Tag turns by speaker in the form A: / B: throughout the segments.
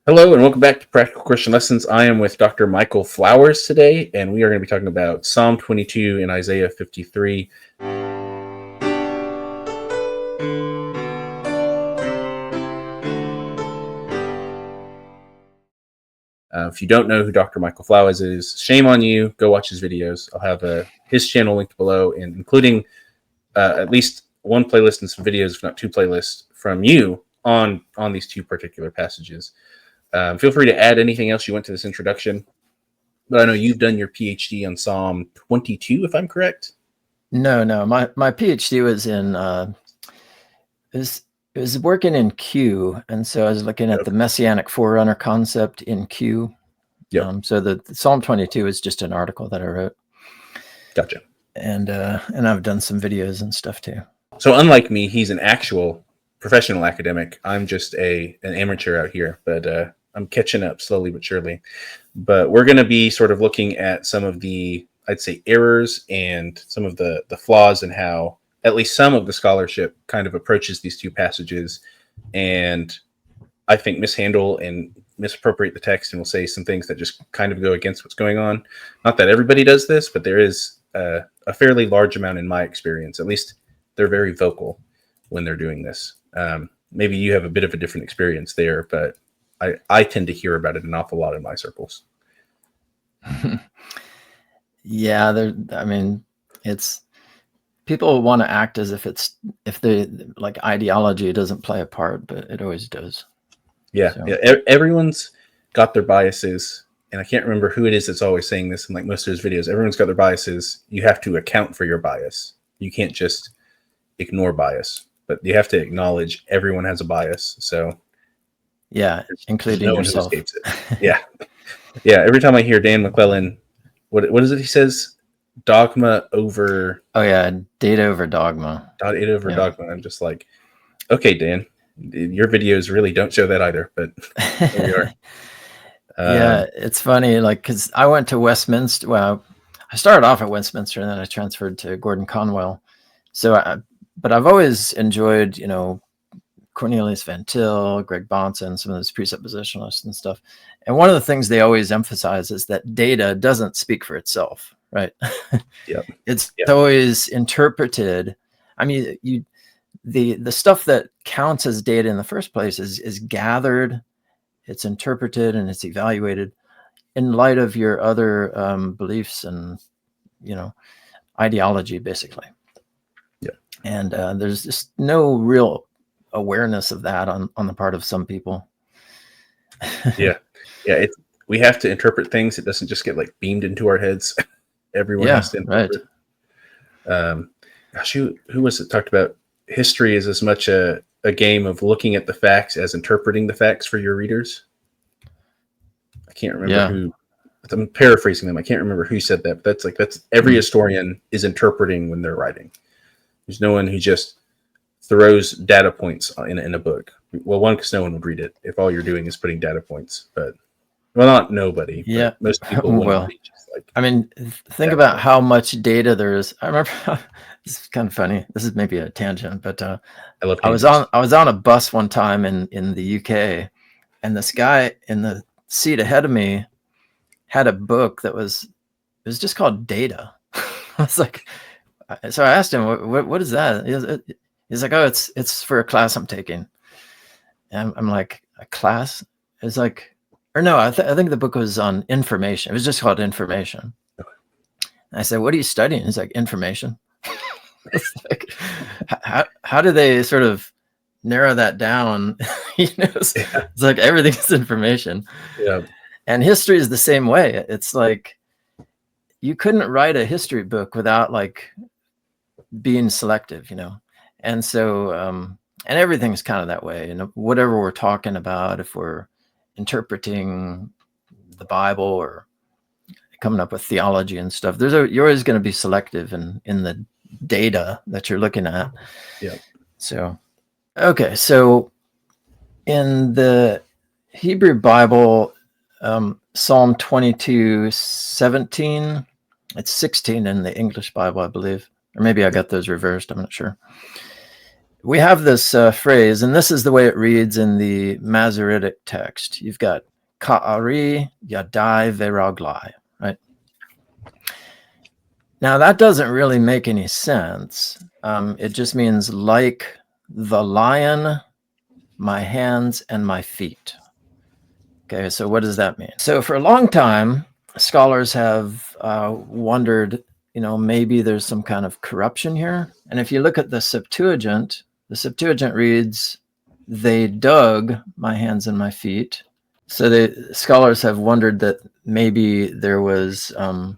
A: Hello and welcome back to Practical Christian Lessons. I am with Dr. Michael Flowers today, and we are going to be talking about Psalm 22 and Isaiah 53. If you don't know who Dr. Michael Flowers is, shame on you. Go watch his videos. I'll have his channel linked below, and including at least one playlist and some videos, if not two playlists, from you on these two particular passages. Feel free to add anything else you want to this introduction. But I know you've done your PhD on Psalm 22, if I'm correct.
B: No. My PhD was in it was working in Q, and so I was looking at the Messianic Forerunner concept in Q.
A: Yep.
B: So the Psalm 22 is just an article that I wrote.
A: Gotcha.
B: And I've done some videos and stuff too.
A: So unlike me, he's an actual professional academic. I'm just an amateur out here, but I'm catching up slowly but surely. But we're going to be sort of looking at some of the, I'd say, errors and some of the flaws in how at least some of the scholarship kind of approaches these two passages, and I think mishandle and misappropriate the text, and we'll say some things that just kind of go against what's going on. Not that everybody does this, but there is a fairly large amount in my experience. At least they're very vocal when they're doing this. Maybe you have a bit of a different experience there, but I tend to hear about it an awful lot in my circles.
B: Yeah, I mean, it's people want to act as if the like ideology doesn't play a part, but it always does.
A: Yeah,
B: So.
A: Yeah. Everyone's got their biases, and I can't remember who it is that's always saying this in like most of his videos. Everyone's got their biases. You have to account for your bias. You can't just ignore bias, but you have to acknowledge everyone has a bias. So
B: yeah, including
A: no
B: yourself.
A: one who escapes it. Yeah. Yeah. Every time I hear Dan McClellan, what is it he says? Dogma over.
B: Oh yeah, data over dogma.
A: Data over dogma. I'm just like, okay, Dan, your videos really don't show that either, but here we are.
B: Yeah, it's funny, like, because I went to Westminster. Well, I started off at Westminster, and then I transferred to Gordon Conwell. So, but I've always enjoyed, Cornelius Van Til, Greg Bahnsen, some of those presuppositionalists and stuff. And one of the things they always emphasize is that data doesn't speak for itself, right?
A: Yep.
B: It's always interpreted. I mean, the stuff that counts as data in the first place is gathered, it's interpreted, and it's evaluated in light of your other beliefs and ideology, basically.
A: Yeah.
B: And there's just no real awareness of that on the part of some people.
A: Yeah. We have to interpret things. It doesn't just get like beamed into our heads. Everyone has to interpret. Right. Gosh, who was it talked about? History is as much a game of looking at the facts as interpreting the facts for your readers. I can't remember who. I'm paraphrasing them. I can't remember who said that, but that's every historian is interpreting when they're writing. There's no one who just throws data points in a book. Well, one, because no one would read it if all you're doing is putting data points. But not nobody.
B: Yeah,
A: but most people wouldn't read just like.
B: I mean, think about how much data there is. I remember this is kind of funny. This is maybe a tangent, but I was on a bus one time in the UK, and this guy in the seat ahead of me had a book that was just called Data. I was like, so I asked him, what is that? He's like, oh, it's for a class I'm taking. And I'm like, a class? It's like, or no, I think the book was on information. It was just called Information. And I said, what are you studying? He's like, information. It's like, how do they sort of narrow that down? It's like everything's information.
A: Yeah.
B: And history is the same way. It's like you couldn't write a history book without like being selective, And so and everything's kind of that way. Whatever we're talking about, if we're interpreting the Bible or coming up with theology and stuff, you're always going to be selective in the data that you're looking at.
A: Yeah.
B: So, okay. So in the Hebrew Bible, Psalm 22:17, it's 16 in the English Bible, I believe. Or maybe I got those reversed. I'm not sure. we have this phrase, and this is the way it reads in the Masoretic text. You've got ka'ari yadai veraglai, right? Now, that doesn't really make any sense. It just means like the lion, my hands and my feet. Okay, so what does that mean? So for a long time, scholars have wondered, maybe there's some kind of corruption here. And if you look at the Septuagint reads, they dug my hands and my feet. So the scholars have wondered that maybe there was a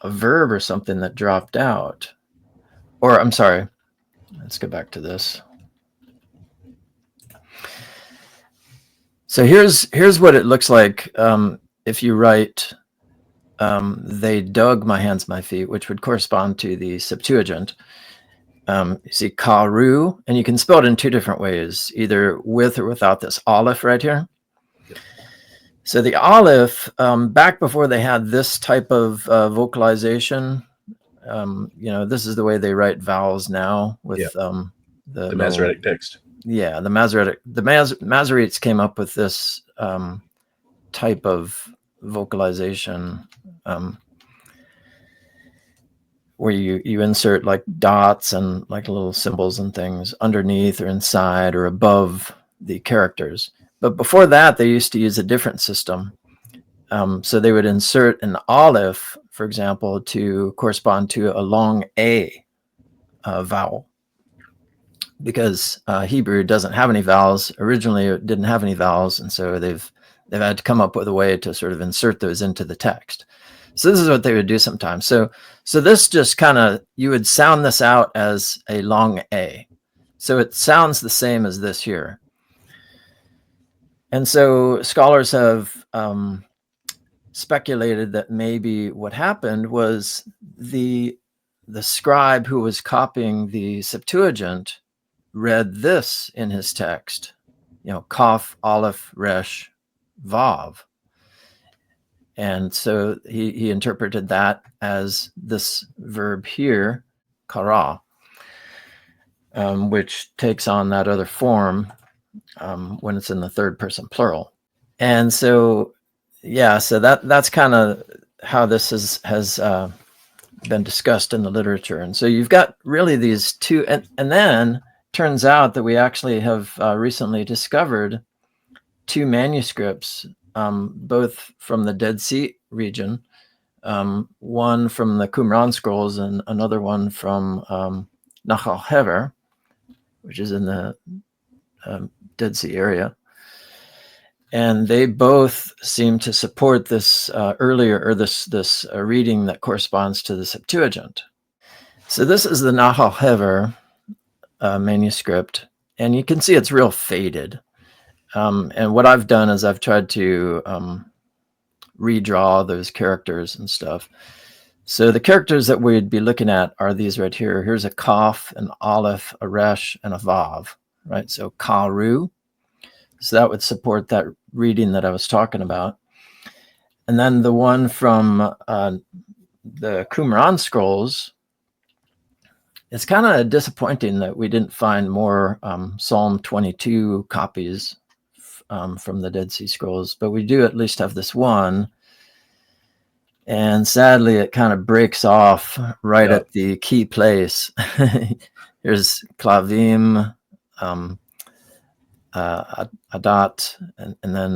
B: verb or something that dropped out. Or, I'm sorry, let's go back to this. So here's what it looks like if you write, they dug my hands, my feet, which would correspond to the Septuagint. You see karu, and you can spell it in two different ways, either with or without this aleph right here. Yep. So the aleph, back before they had this type of vocalization, this is the way they write vowels now with the
A: Masoretic text.
B: Yeah, the Masoretes came up with this type of vocalization where you insert like dots and like little symbols and things underneath or inside or above the characters. But before that, they used to use a different system. So they would insert an aleph, for example, to correspond to a long A vowel. Because Hebrew doesn't have any vowels. Originally, it didn't have any vowels, and so they've had to come up with a way to sort of insert those into the text. So this is what they would do sometimes. So this just kind of, you would sound this out as a long A. So it sounds the same as this here. And so scholars have speculated that maybe what happened was the scribe who was copying the Septuagint read this in his text, kaf, aleph, resh, vav. And so he interpreted that as this verb here, kara, which takes on that other form when it's in the third person plural. And so, so that's kind of how this has been discussed in the literature. And so you've got really these two, and then turns out that we actually have recently discovered two manuscripts, both from the Dead Sea region, one from the Qumran scrolls and another one from Nahal Hever, which is in the Dead Sea area. And they both seem to support this earlier, or this reading that corresponds to the Septuagint. So this is the Nahal Hever manuscript, and you can see it's real faded. And what I've done is I've tried to redraw those characters and stuff. So the characters that we'd be looking at are these right here. Here's a kaf, an aleph, a resh, and a vav, right? So karu. So that would support that reading that I was talking about. And then the one from the Qumran scrolls, it's kind of disappointing that we didn't find more Psalm 22 copies from the Dead Sea Scrolls, but we do at least have this one. And sadly, it kind of breaks off right at the key place. Here's Klavim, Adat, and then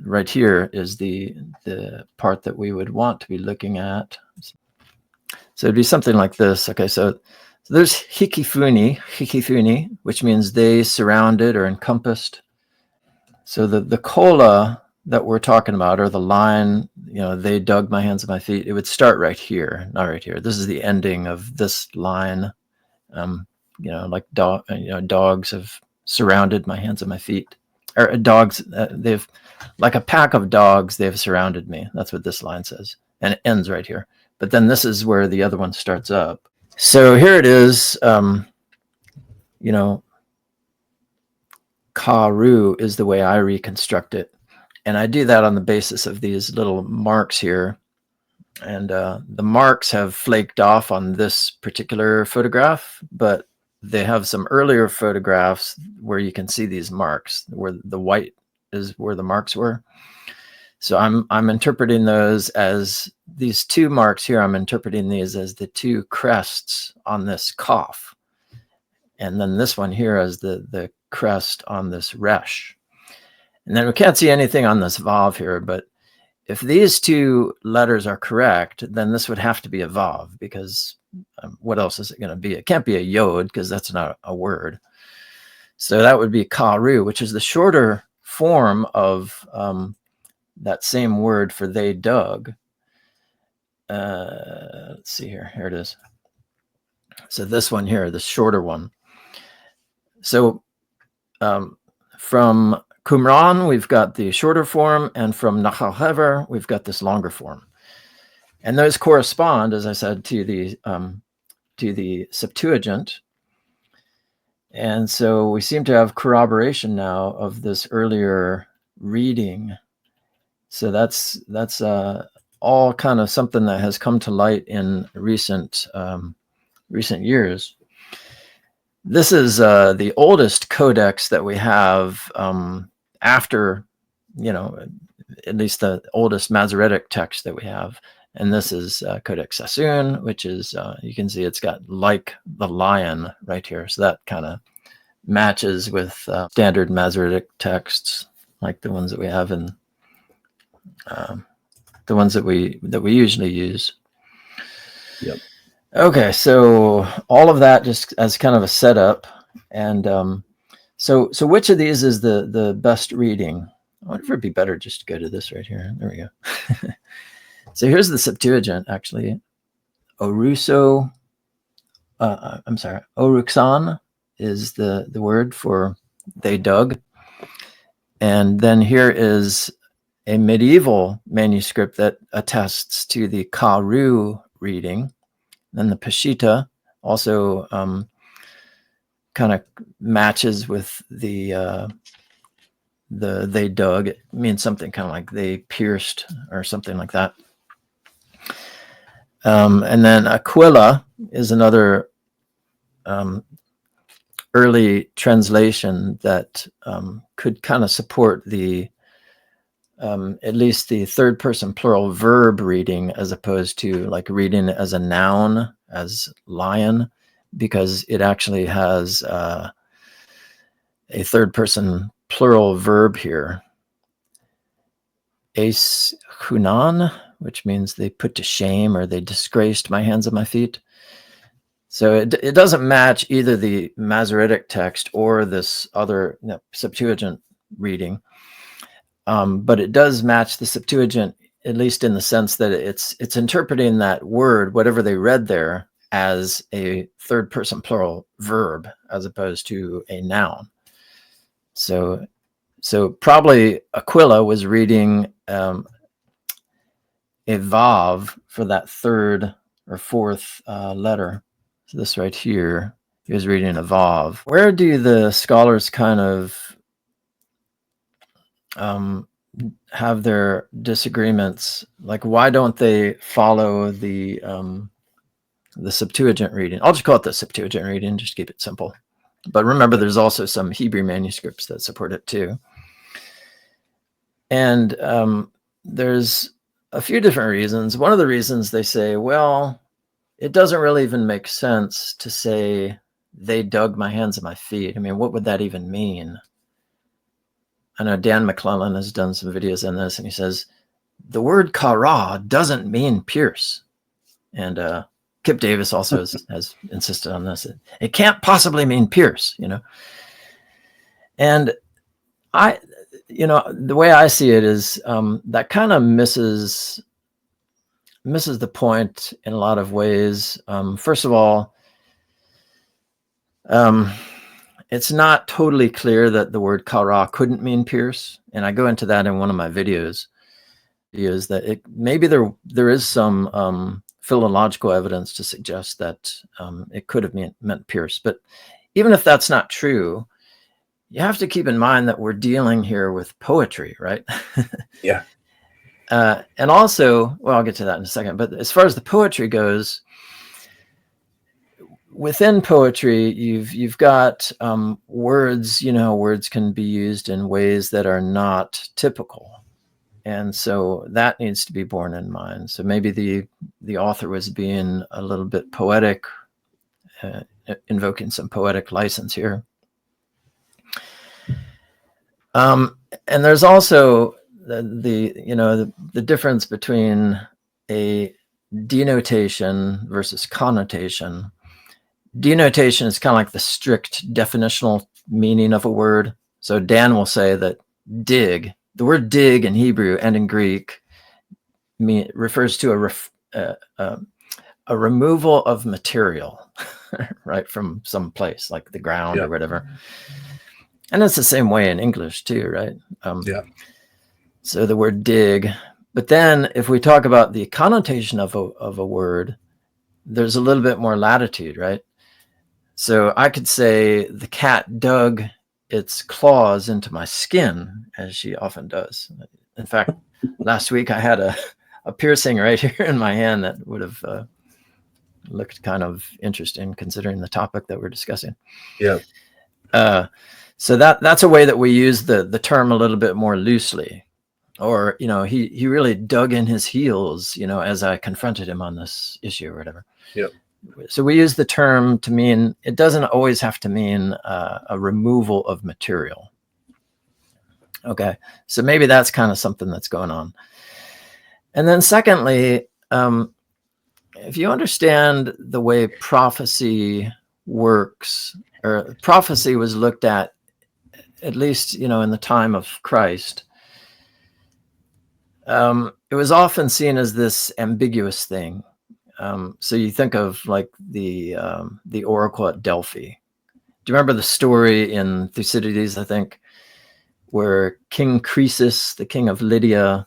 B: right here is the part that we would want to be looking at. So it'd be something like this. Okay, so there's hikifuni, which means they surrounded or encompassed. So the kola that we're talking about, or the line, they dug my hands and my feet, it would start right here, not right here. This is the ending of this line. Like dogs have surrounded my hands and my feet. Or dogs, they've, like a pack of dogs, they've surrounded me. That's what this line says. And it ends right here. But then this is where the other one starts up. So here it is, Karu is the way I reconstruct it. And I do that on the basis of these little marks here. And the marks have flaked off on this particular photograph, but they have some earlier photographs where you can see these marks, where the white is where the marks were. So I'm interpreting those as these two marks here. I'm interpreting these as the two crests on this Kaf, and then this one here as the crest on this Resh. And then we can't see anything on this Vav here, but if these two letters are correct, then this would have to be a Vav, because what else is it going to be? It can't be a Yod, because that's not a word. So that would be Karu, which is the shorter form of that same word for they dug. Let's see here. Here it is. So this one here, the shorter one. So from Qumran, we've got the shorter form, and from Nahal Hever, we've got this longer form. And those correspond, as I said, to the Septuagint. And so we seem to have corroboration now of this earlier reading. So that's all kind of something that has come to light in recent years. This is the oldest codex that we have after, at least the oldest Masoretic text that we have. And this is Codex Sassoon, which is, you can see it's got like the lion right here. So that kind of matches with standard Masoretic texts, like the ones that we have in the ones that we usually use.
A: Yep.
B: Okay, so all of that just as kind of a setup, and so which of these is the best reading? I wonder if it'd be better just to go to this right here. There we go. So here's the Septuagint, actually. Oruxan is the word for they dug. And then here is a medieval manuscript that attests to the Karu reading. Then the Peshitta also kind of matches with the they dug. It means something kind of like they pierced or something like that. And then Aquila is another early translation that could kind of support the at least the third person plural verb reading, as opposed to like reading as a noun as lion, because it actually has a third person plural verb here. Eis hunan, which means they put to shame or they disgraced my hands and my feet. So it doesn't match either the Masoretic text or this other Septuagint reading. But it does match the Septuagint, at least in the sense that it's interpreting that word, whatever they read there, as a third person plural verb as opposed to a noun. So probably Aquila was reading a vav for that third or fourth letter. So this right here, he was reading a vav. Where do the scholars kind of have their disagreements? Like, why don't they follow the Septuagint reading? I'll just call it the Septuagint reading, just keep it simple. But remember, there's also some Hebrew manuscripts that support it too. And there's a few different reasons. One of the reasons they say, well, it doesn't really even make sense to say they dug my hands and my feet. I mean, what would that even mean? I know Dan McClellan has done some videos on this, and he says the word kara doesn't mean pierce. And Kip Davis also has insisted on this. It can't possibly mean pierce, And the way I see it is that kind of misses the point in a lot of ways. First of all, it's not totally clear that the word kara couldn't mean pierce, and I go into that in one of my videos. Is that maybe there is some philological evidence to suggest that it could have meant pierce, but even if that's not true, you have to keep in mind that we're dealing here with poetry, right?
A: Yeah.
B: And also, well, I'll get to that in a second, but as far as the poetry goes, within poetry, you've got words. Words can be used in ways that are not typical, and so that needs to be borne in mind. So maybe the author was being a little bit poetic, invoking some poetic license here. And there's also the difference between a denotation versus connotation. Denotation is kind of like the strict definitional meaning of a word. So Dan will say that dig, the word dig in Hebrew and in Greek, refers to a removal of material, right, from some place like the ground or whatever. And it's the same way in English too, right? So the word dig. But then if we talk about the connotation of a word, there's a little bit more latitude, right? So I could say the cat dug its claws into my skin, as she often does. In fact, last week I had a piercing right here in my hand that would have looked kind of interesting considering the topic that we're discussing.
A: Yeah.
B: So that's a way that we use the term a little bit more loosely. Or, he really dug in his heels, as I confronted him on this issue or whatever.
A: Yep.
B: So we use the term to mean, it doesn't always have to mean a removal of material. Okay. So maybe that's kind of something that's going on. And then secondly, if you understand the way prophecy works, or prophecy was looked at least, in the time of Christ, it was often seen as this ambiguous thing. So you think of like the oracle at Delphi. Do you remember the story in Thucydides, I think, where King Croesus, the king of Lydia,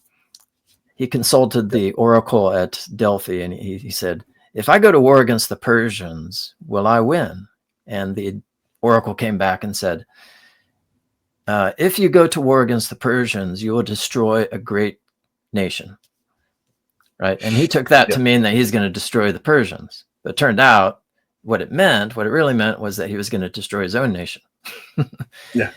B: he consulted the oracle at Delphi, and he said, "If I go to war against the Persians, will I win?" And the oracle came back and said, "If you go to war against the Persians, you will destroy a great nation." Right. And he took that to mean that he's going to destroy the Persians. But it turned out what it really meant was that he was going to destroy his own nation.
A: Yeah.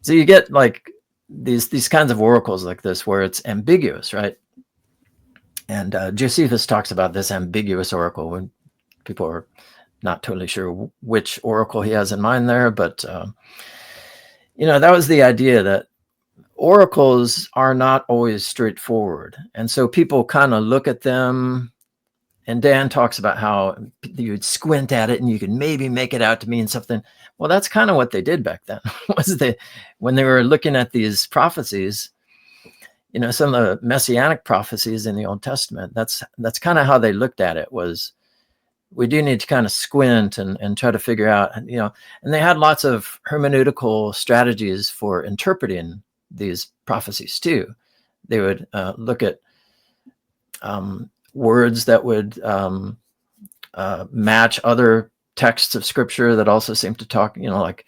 B: So you get like these kinds of oracles like this where it's ambiguous, right? And Josephus talks about this ambiguous oracle when people are not totally sure which oracle he has in mind there. But, that was the idea that oracles are not always straightforward. And so people kind of look at them, and Dan talks about how you'd squint at it and you could maybe make it out to mean something. Well, that's kind of what they did back then. When they were looking at these prophecies, some of the messianic prophecies in the Old Testament, that's kind of how they looked at it. Was we do need to kind of squint and try to figure out, and they had lots of hermeneutical strategies for interpreting these prophecies too. They would look at words that would match other texts of scripture that also seem to talk, like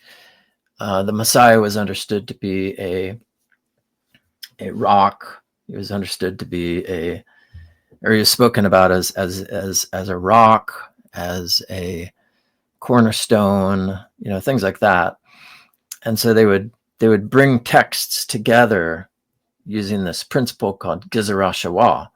B: the Messiah was understood to be a rock. He was understood to be or he was spoken about as a rock, as a cornerstone, things like that. And so they would bring texts together using this principle called Gizerah Shawah,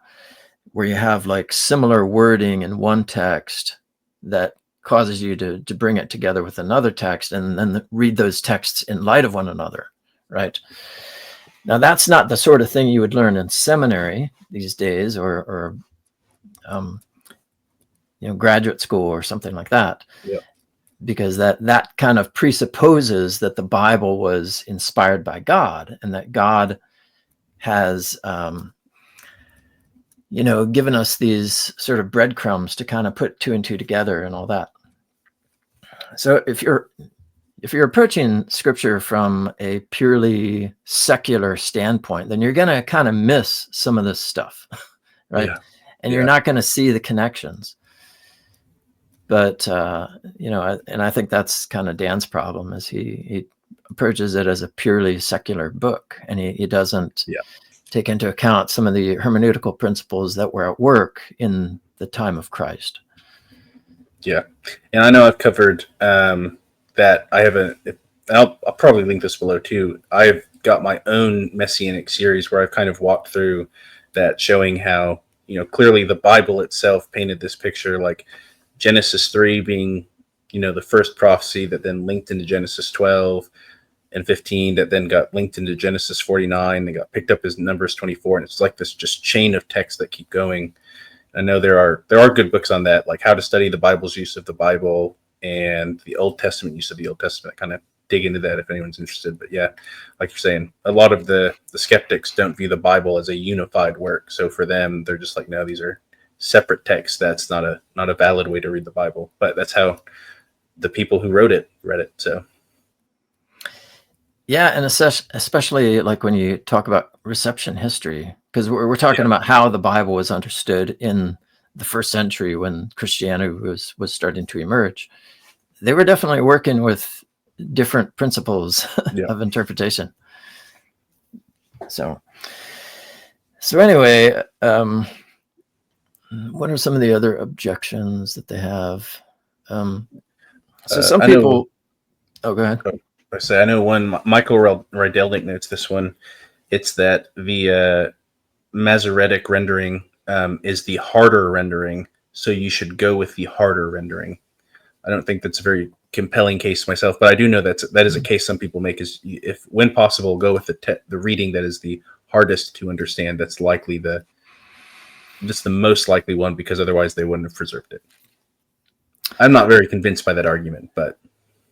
B: where you have like similar wording in one text that causes you to bring it together with another text and then read those texts in light of one another, right? Now, that's not the sort of thing you would learn in seminary these days or graduate school or something like that.
A: Yeah.
B: Because that kind of presupposes that the Bible was inspired by God and that God has, given us these sort of breadcrumbs to kind of put two and two together and all that. So if you're approaching scripture from a purely secular standpoint, then you're going to kind of miss some of this stuff, right? Yeah. And you're not going to see the connections. But, and I think that's kind of Dan's problem is he approaches it as a purely secular book, and he doesn't take into account some of the hermeneutical principles that were at work in the time of Christ.
A: Yeah, and I know I've covered that. I have I'll probably link this below too. I've got my own messianic series where I've kind of walked through that, showing how, clearly the Bible itself painted this picture, like Genesis 3 being, the first prophecy that then linked into Genesis 12 and 15, that then got linked into Genesis 49, and got picked up as Numbers 24, and it's like this just chain of texts that keep going. I know there are good books on that, like How to Study the Bible's Use of the Bible and the Old Testament use of the Old Testament. Kind of dig into that if anyone's interested. But yeah, like you're saying, a lot of the skeptics don't view the Bible as a unified work. So for them, they're just like, no, these are separate texts. That's not a valid way to read the Bible. But that's how the people who wrote it read it. So
B: yeah, and especially like when you talk about reception history, because we're talking about how the Bible was understood in the first century when Christianity was starting to emerge. They were definitely working with different principles of interpretation. So anyway, what are some of the other objections that they have? So some people. Oh, go ahead.
A: I know one. Michael Rydelnik notes this one. It's that the Masoretic rendering is the harder rendering, so you should go with the harder rendering. I don't think that's a very compelling case myself, but I do know that is a case some people make, is if, when possible, go with the reading that is the hardest to understand. That's likely just the most likely one, because otherwise they wouldn't have preserved it. I'm not very convinced by that argument, but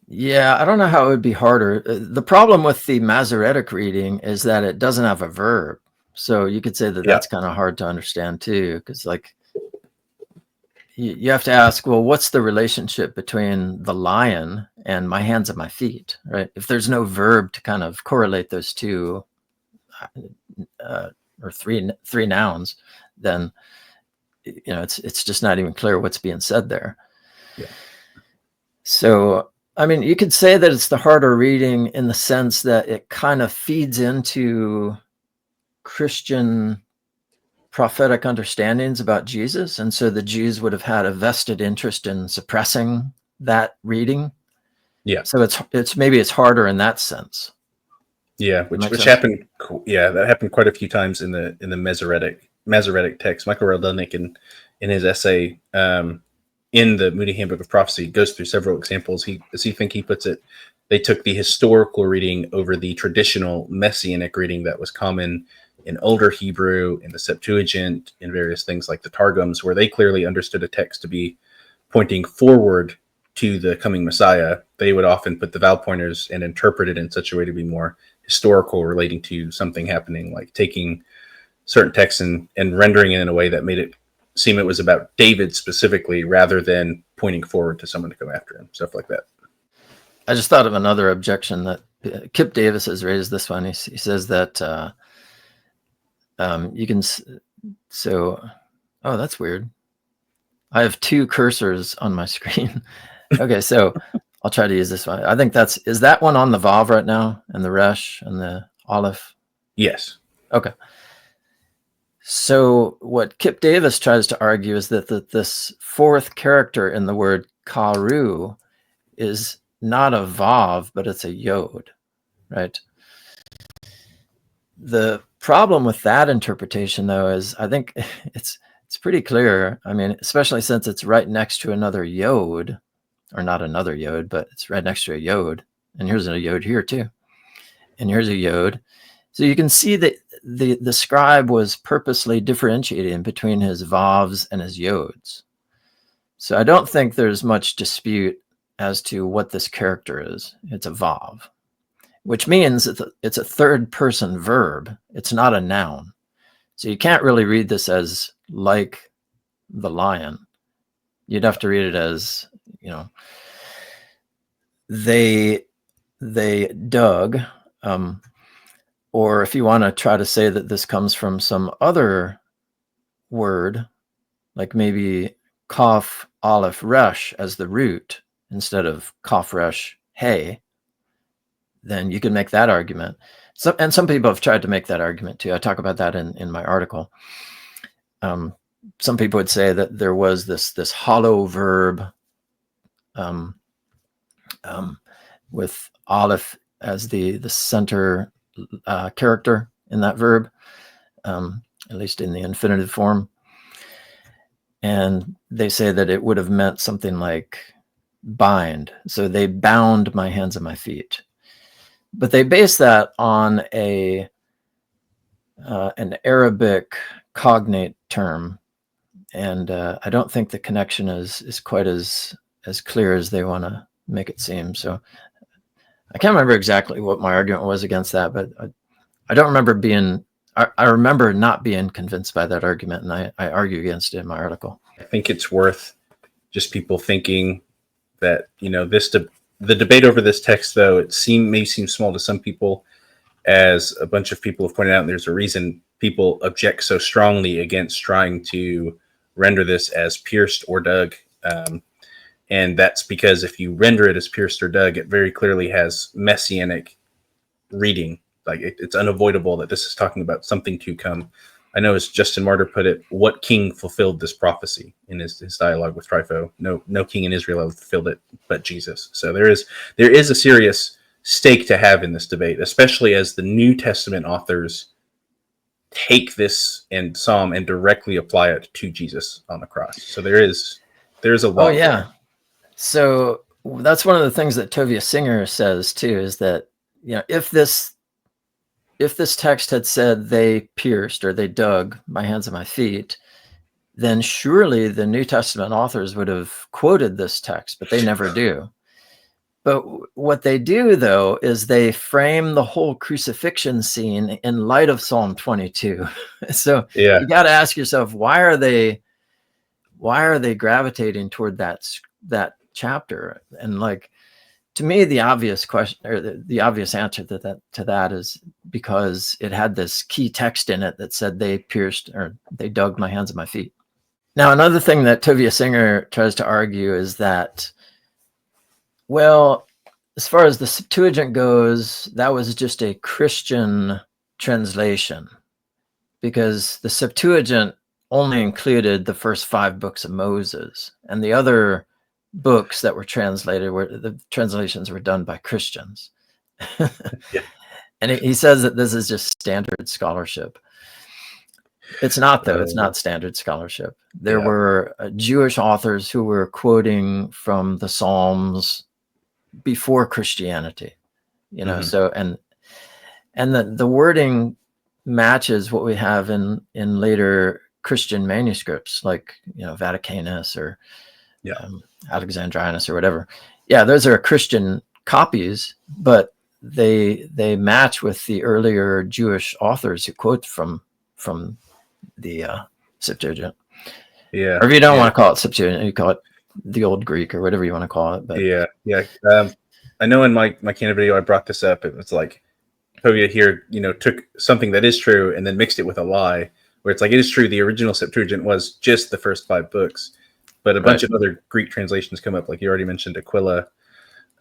B: yeah, I don't know how it would be harder. The problem with the Masoretic reading is that it doesn't have a verb. So you could say that that's kind of hard to understand too, because like you have to ask, well, what's the relationship between the lion and my hands and my feet, right? If there's no verb to kind of correlate those two or three nouns, then it's just not even clear what's being said there.
A: Yeah.
B: So I mean, you could say that it's the harder reading in the sense that it kind of feeds into Christian prophetic understandings about Jesus. And so the Jews would have had a vested interest in suppressing that reading.
A: Yeah.
B: So it's maybe it's harder in that sense.
A: Yeah, which happened. Yeah, that happened quite a few times in the Masoretic text. Michael Rydelnik in his essay in the Moody Handbook of Prophecy goes through several examples. He puts it, they took the historical reading over the traditional messianic reading that was common in older Hebrew, in the Septuagint, in various things like the Targums, where they clearly understood a text to be pointing forward to the coming Messiah. They would often put the vowel pointers and interpret it in such a way to be more historical, relating to something happening, like taking certain texts and rendering it in a way that made it seem it was about David specifically, rather than pointing forward to someone to come after him, stuff like that.
B: I just thought of another objection that Kip Davis has raised. This one, he says that you can. So, oh, that's weird. I have two cursors on my screen. Okay, so I'll try to use this one. I think is that one on the Vav right now, and the Resh and the Aleph?
A: Yes.
B: Okay. So what Kip Davis tries to argue is that this fourth character in the word karu is not a Vav, but it's a Yod, right? The problem with that interpretation, though, is I think it's pretty clear. I mean, especially since it's right next to another Yod, or not another Yod, but it's right next to a Yod. And here's a Yod here too. And here's a Yod. So you can see that the scribe was purposely differentiating between his Vavs and his Yods. So I don't think there's much dispute as to what this character is. It's a Vav, which means it's a third person verb. It's not a noun. So you can't really read this as like the lion. You'd have to read it as, they dug, or if you want to try to say that this comes from some other word, like maybe Kaf Aleph Resh as the root instead of Kaf Resh Hey, then you can make that argument. And some people have tried to make that argument too. I talk about that in my article. Some people would say that there was this hollow verb with Aleph as the center character in that verb, at least in the infinitive form. And they say that it would have meant something like bind. So they bound my hands and my feet. But they base that on an Arabic cognate term. And I don't think the connection is quite as clear as they want to make it seem. So I can't remember exactly what my argument was against that, but I don't remember being, I remember not being convinced by that argument, and I argue against it in my article.
A: I think it's worth just people thinking that, the debate over this text, though, may seem small to some people, as a bunch of people have pointed out, and there's a reason people object so strongly against trying to render this as pierced or dug. And that's because if you render it as pierced or dug, it very clearly has messianic reading. Like it's unavoidable that this is talking about something to come. I know, as Justin Martyr put it, what king fulfilled this prophecy in his dialogue with Trypho? No king in Israel fulfilled it but Jesus. So there is a serious stake to have in this debate, especially as the New Testament authors take this and psalm and directly apply it to Jesus on the cross. So there's a lot.
B: Oh yeah. There. So that's one of the things that Tovia Singer says too, is that, if this text had said they pierced or they dug my hands and my feet, then surely the New Testament authors would have quoted this text, but they never do. But what they do, though, is they frame the whole crucifixion scene in light of Psalm 22. So you got to ask yourself, why are they gravitating toward that chapter? And like, to me, the obvious question, or the obvious answer to that is because it had this key text in it that said they pierced or they dug my hands and my feet. Now, another thing that Tovia Singer tries to argue is that, well, as far as the Septuagint goes, that was just a Christian translation, because the Septuagint only included the first 5 books of Moses, and the other books that were translated the translations were done by Christians.
A: Yeah.
B: And he says that this is just standard scholarship. It's not, though. It's not standard scholarship. There were Jewish authors who were quoting from the Psalms before Christianity, so, and the wording matches what we have in later Christian manuscripts, like, Vaticanus or Alexandrinus or whatever. Yeah, those are Christian copies, but they match with the earlier Jewish authors who quote from the Septuagint.
A: Yeah.
B: Or if you don't want to call it Septuagint, you call it the Old Greek or whatever you want to call it. But
A: I know in my Canada video I brought this up. It was like Tovia here, took something that is true and then mixed it with a lie, where it's like, it is true the original Septuagint was just the first 5 books, but a bunch of other Greek translations come up, like you already mentioned Aquila.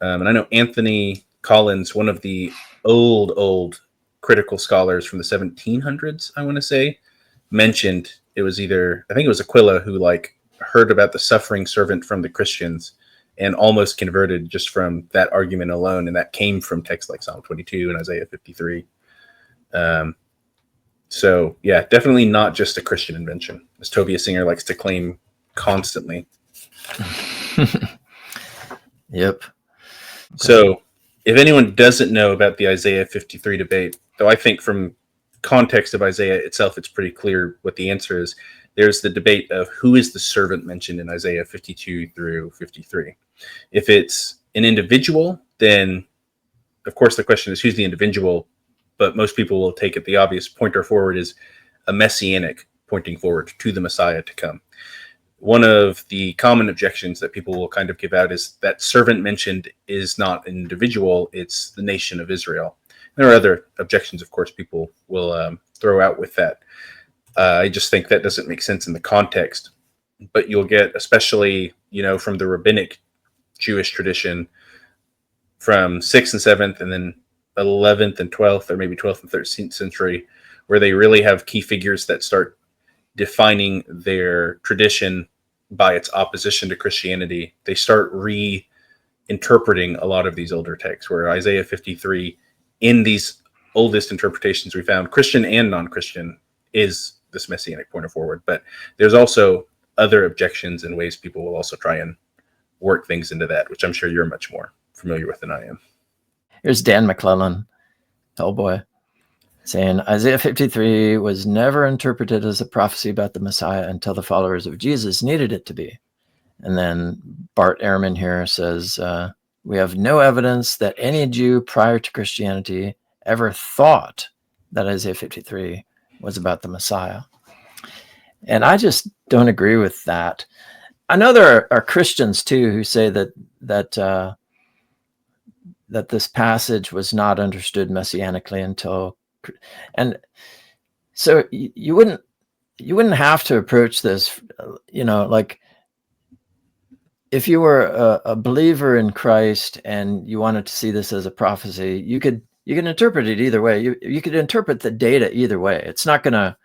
A: And I know Anthony Collins, one of the old critical scholars from the 1700s, I want to say, mentioned it was I think it was Aquila who heard about the suffering servant from the Christians and almost converted just from that argument alone. And that came from texts like Psalm 22 and Isaiah 53. So yeah, definitely not just a Christian invention, as Tovia Singer likes to claim constantly.
B: Yep.
A: So if anyone doesn't know about the Isaiah 53 debate, though I think from context of Isaiah itself, it's pretty clear what the answer is. There's the debate of who is the servant mentioned in Isaiah 52 through 53. If it's an individual, then of course the question is who's the individual, but most people will take it the obvious pointer forward is a messianic pointing forward to the Messiah to come. One of the common objections that people will kind of give out is that servant mentioned is not an individual, it's the nation of Israel. There are other objections, of course, people will throw out with that. I just think that doesn't make sense in the context. But you'll get, especially, from the rabbinic Jewish tradition, from 6th and 7th, and then 11th and 12th, or maybe 12th and 13th century, where they really have key figures that start defining their tradition by its opposition to Christianity, they start reinterpreting a lot of these older texts, where Isaiah 53, in these oldest interpretations we found, Christian and non-Christian, is this messianic pointer forward. But there's also other objections and ways people will also try and work things into that, which I'm sure you're much more familiar with than I am.
B: Here's Dan McClellan, Hellboy, saying Isaiah 53 was never interpreted as a prophecy about the Messiah until the followers of Jesus needed it to be. And then Bart Ehrman here says, we have no evidence that any Jew prior to Christianity ever thought that Isaiah 53 was about the Messiah. And I just don't agree with that. I know there are Christians too who say that this passage was not understood messianically until, and so you wouldn't have to approach this, like if you were a believer in Christ and you wanted to see this as a prophecy, you can interpret it either way. You could interpret the data either way. It's not gonna,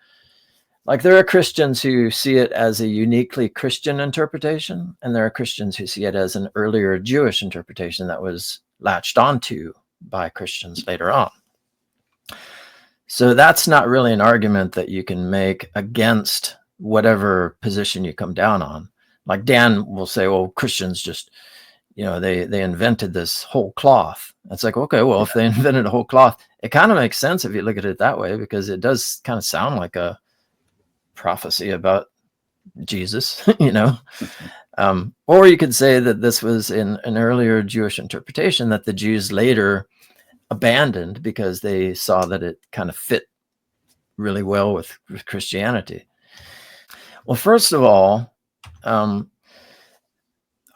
B: like, there are Christians who see it as a uniquely Christian interpretation, and there are Christians who see it as an earlier Jewish interpretation that was latched onto by Christians later on. So that's not really an argument that you can make against whatever position you come down on. Like Dan will say, well, Christians just, they invented this whole cloth. It's like, okay, well, if they invented a whole cloth, it kind of makes sense if you look at it that way, because it does kind of sound like a prophecy about Jesus, or you could say that this was in an earlier Jewish interpretation that the Jews later abandoned because they saw that it kind of fit really well with Christianity. Well, first of all,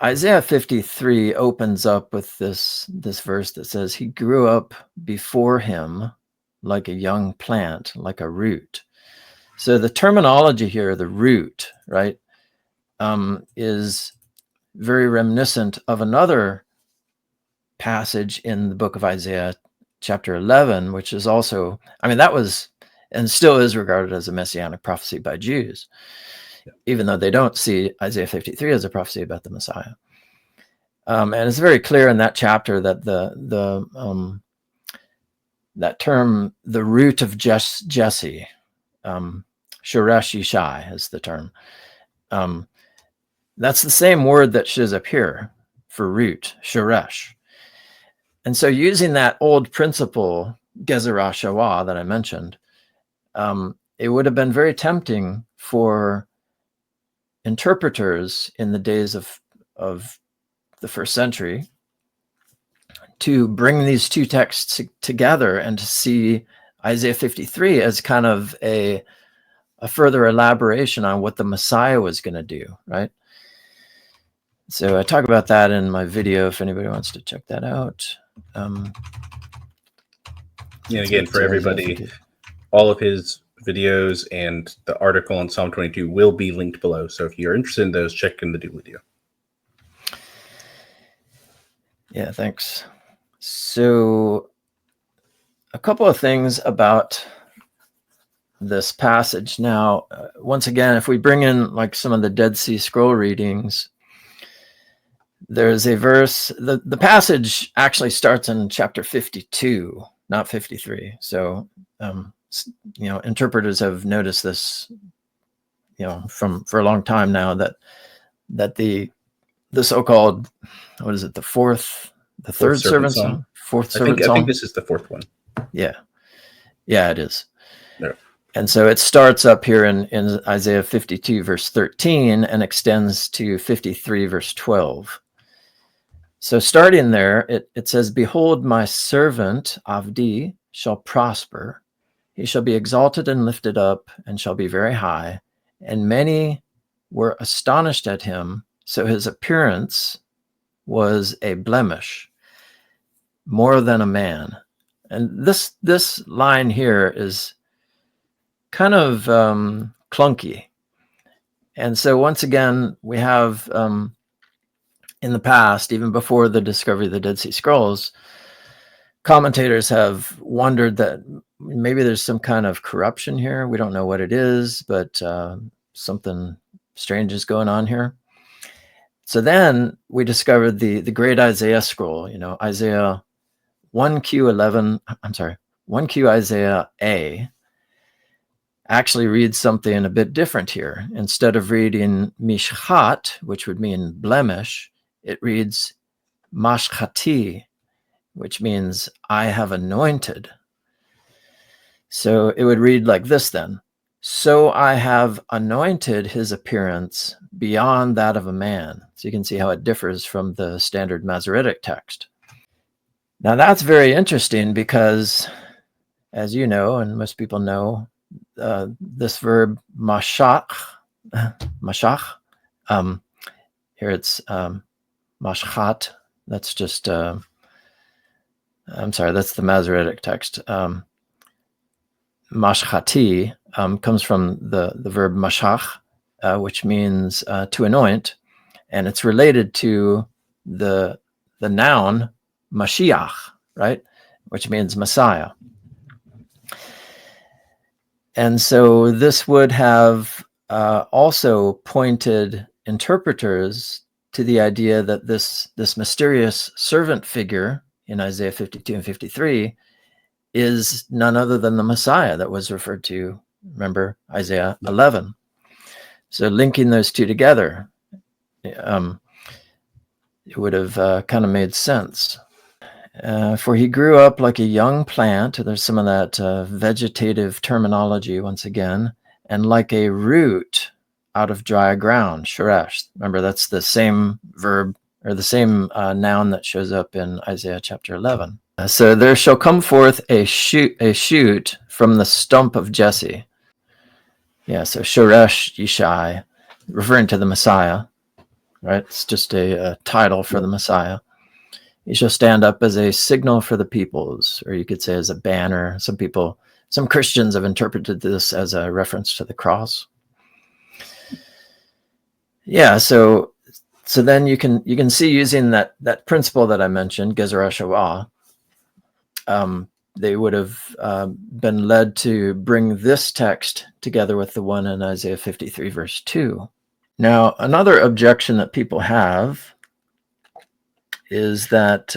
B: Isaiah 53 opens up with this verse that says, he grew up before him like a young plant, like a root. So the terminology here, the root, right, is very reminiscent of another passage in the book of Isaiah, chapter 11, which is also, that was and still is regarded as a messianic prophecy by Jews, even though they don't see Isaiah 53 as a prophecy about the Messiah. And it's very clear in that chapter that that term, the root of Jesse, Shoresh Yishai is the term. That's the same word that shows up here for root, Shoresh. And so using that old principle, Gezerah Shawah, that I mentioned, it would have been very tempting for interpreters in the days of the first century to bring these two texts together and to see Isaiah 53 as kind of a further elaboration on what the Messiah was going to do, right? So I talk about that in my video if anybody wants to check that out.
A: Again, for everybody, all of his videos and the article on Psalm 22 will be linked below. So if you're interested in those, check in the video.
B: Yeah, thanks. So a couple of things about this passage. Now, once again, if we bring in like some of the Dead Sea Scroll readings, there's a verse, the passage actually starts in chapter 52, not 53. So, interpreters have noticed this, for a long time now, that the so-called, what is it, the third servant song? Fourth servant song?
A: I think this is the fourth one.
B: Yeah, it is.
A: Yeah.
B: And so it starts up here in Isaiah 52, verse 13, and extends to 53, verse 12. So starting there, it says, behold, my servant Avdi shall prosper. He shall be exalted and lifted up, and shall be very high. And many were astonished at him. So his appearance was a blemish, more than a man. And this line here is kind of clunky. And so once again, we have in the past, even before the discovery of the Dead Sea Scrolls, commentators have wondered that maybe there's some kind of corruption here. We don't know what it is, but something strange is going on here. So then we discovered the great Isaiah scroll, Isaiah 1Q Isaiah A actually reads something a bit different here. Instead of reading mishchat, which would mean blemish, it reads mashchati, which means I have anointed. So it would read like this then. So I have anointed his appearance beyond that of a man. So you can see how it differs from the standard Masoretic text. Now that's very interesting because, as you know, and most people know, this verb mashach, here it's mashchat. That's just, I'm sorry, that's the Masoretic text. Mashchati comes from the verb mashach, which means to anoint, and it's related to the noun Mashiach, right, which means Messiah. And so this would have also pointed interpreters to the idea that this mysterious servant figure in Isaiah 52 and 53 is none other than the Messiah that was referred to, remember, Isaiah 11. So linking those two together, it would have kind of made sense. For he grew up like a young plant. There's some of that vegetative terminology once again, and like a root out of dry ground, sheresh. Remember, that's the same verb or the same noun that shows up in Isaiah chapter 11. So there shall come forth a shoot from the stump of Jesse. Yeah, so sheresh Yishai, referring to the Messiah, right? It's just a title for the Messiah. He shall stand up as a signal for the peoples, or you could say as a banner. Some Christians have interpreted this as a reference to the cross. Yeah, so then you can see, using that principle that I mentioned, Gezer HaShavah, they would have been led to bring this text together with the one in Isaiah 53 verse 2. Now, another objection that people have is that,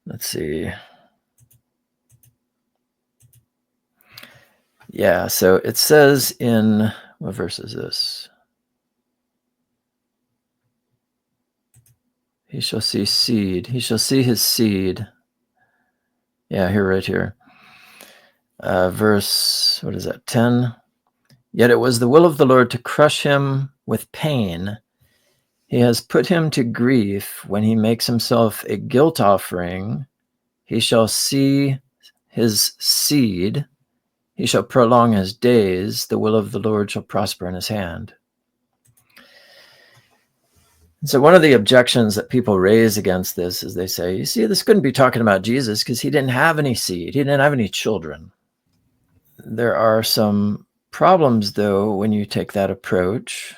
B: let's see. Yeah, so it says in, what verse is this? He shall see seed. He shall see his seed. Yeah, here, right here. Verse, what is that, 10? Yet it was the will of the Lord to crush him with pain. He has put him to grief when he makes himself a guilt offering. He shall see his seed. He shall prolong his days. The will of the Lord shall prosper in his hand. So one of the objections that people raise against this is they say, you see, this couldn't be talking about Jesus because he didn't have any seed. He didn't have any children. There are some problems, though, when you take that approach,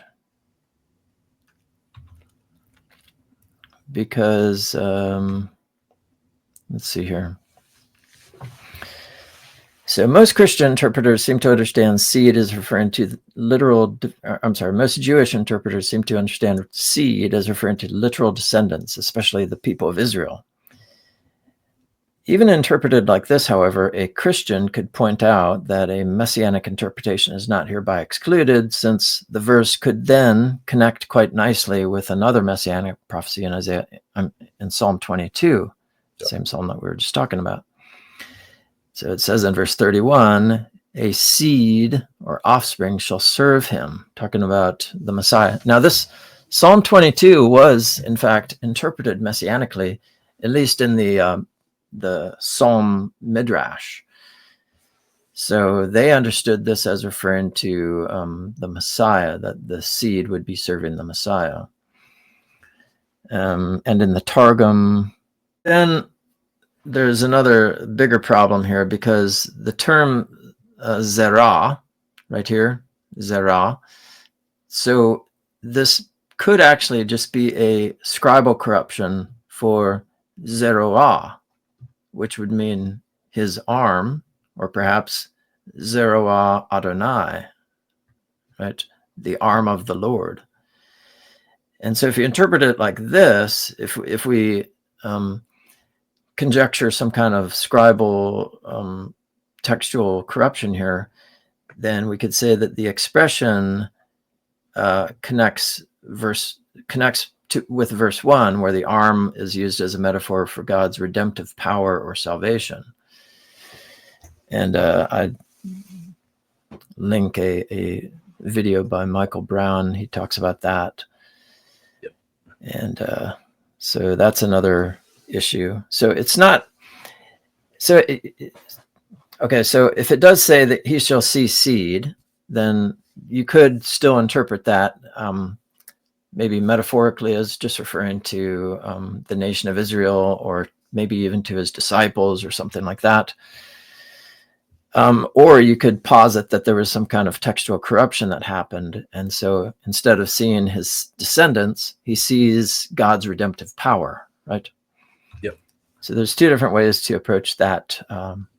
B: because let's see here. So most Christian interpreters seem to understand seed as referring to most Jewish interpreters seem to understand seed as referring to literal descendants, especially the people of Israel. Even interpreted like this, however, a Christian could point out that a messianic interpretation is not hereby excluded, since the verse could then connect quite nicely with another messianic prophecy in Psalm 22, the same psalm that we were just talking about. So it says in verse 31, a seed or offspring shall serve him, talking about the Messiah. Now this Psalm 22 was, in fact, interpreted messianically, at least in the Psalm Midrash. So they understood this as referring to the Messiah, that the seed would be serving the Messiah. And in the Targum, then there's another bigger problem here, because the term zerah, right here, zerah, so this could actually just be a scribal corruption for zeroah, which would mean his arm, or perhaps zeroah Adonai. right? The arm of the Lord. And so if you interpret it like this, if we conjecture some kind of scribal textual corruption here, then we could say that the expression connects with verse 1, where the arm is used as a metaphor for God's redemptive power or salvation. And I link a video by Michael Brown. He talks about that.
A: Yep.
B: And so that's another issue. So it's not, so okay, so if it does say that he shall see seed, then you could still interpret that maybe metaphorically as just referring to the nation of Israel, or maybe even to his disciples or something like that. Or you could posit that there was some kind of textual corruption that happened. And so instead of seeing his descendants, he sees God's redemptive power, right?
A: Yep.
B: So there's two different ways to approach that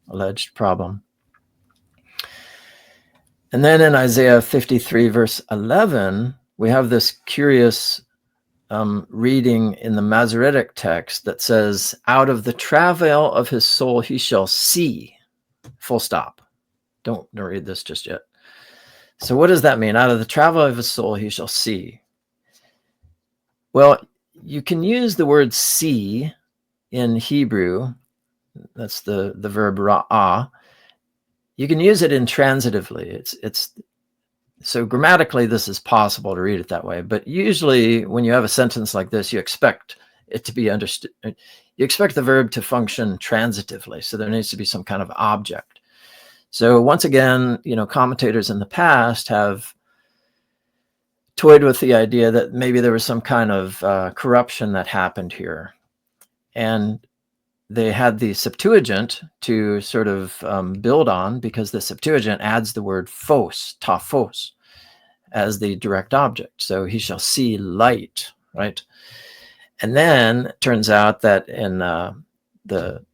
B: alleged problem. And then in Isaiah 53, verse 11, we have this curious reading in the Masoretic text that says, out of the travail of his soul he shall see. Full stop. Don't read this just yet. So what does that mean? Out of the travail of his soul he shall see. Well, you can use the word see in Hebrew. That's the verb ra'ah. You can use it intransitively. It's so grammatically this is possible to read it that way, but usually when you have a sentence like this, you expect it to be understood. You expect the verb to function transitively, so there needs to be some kind of object. So once again, commentators in the past have toyed with the idea that maybe there was some kind of corruption that happened here, and they had the Septuagint to sort of build on, because the Septuagint adds the word phos, ta phos, as the direct object. So he shall see light, right? And then it turns out that in the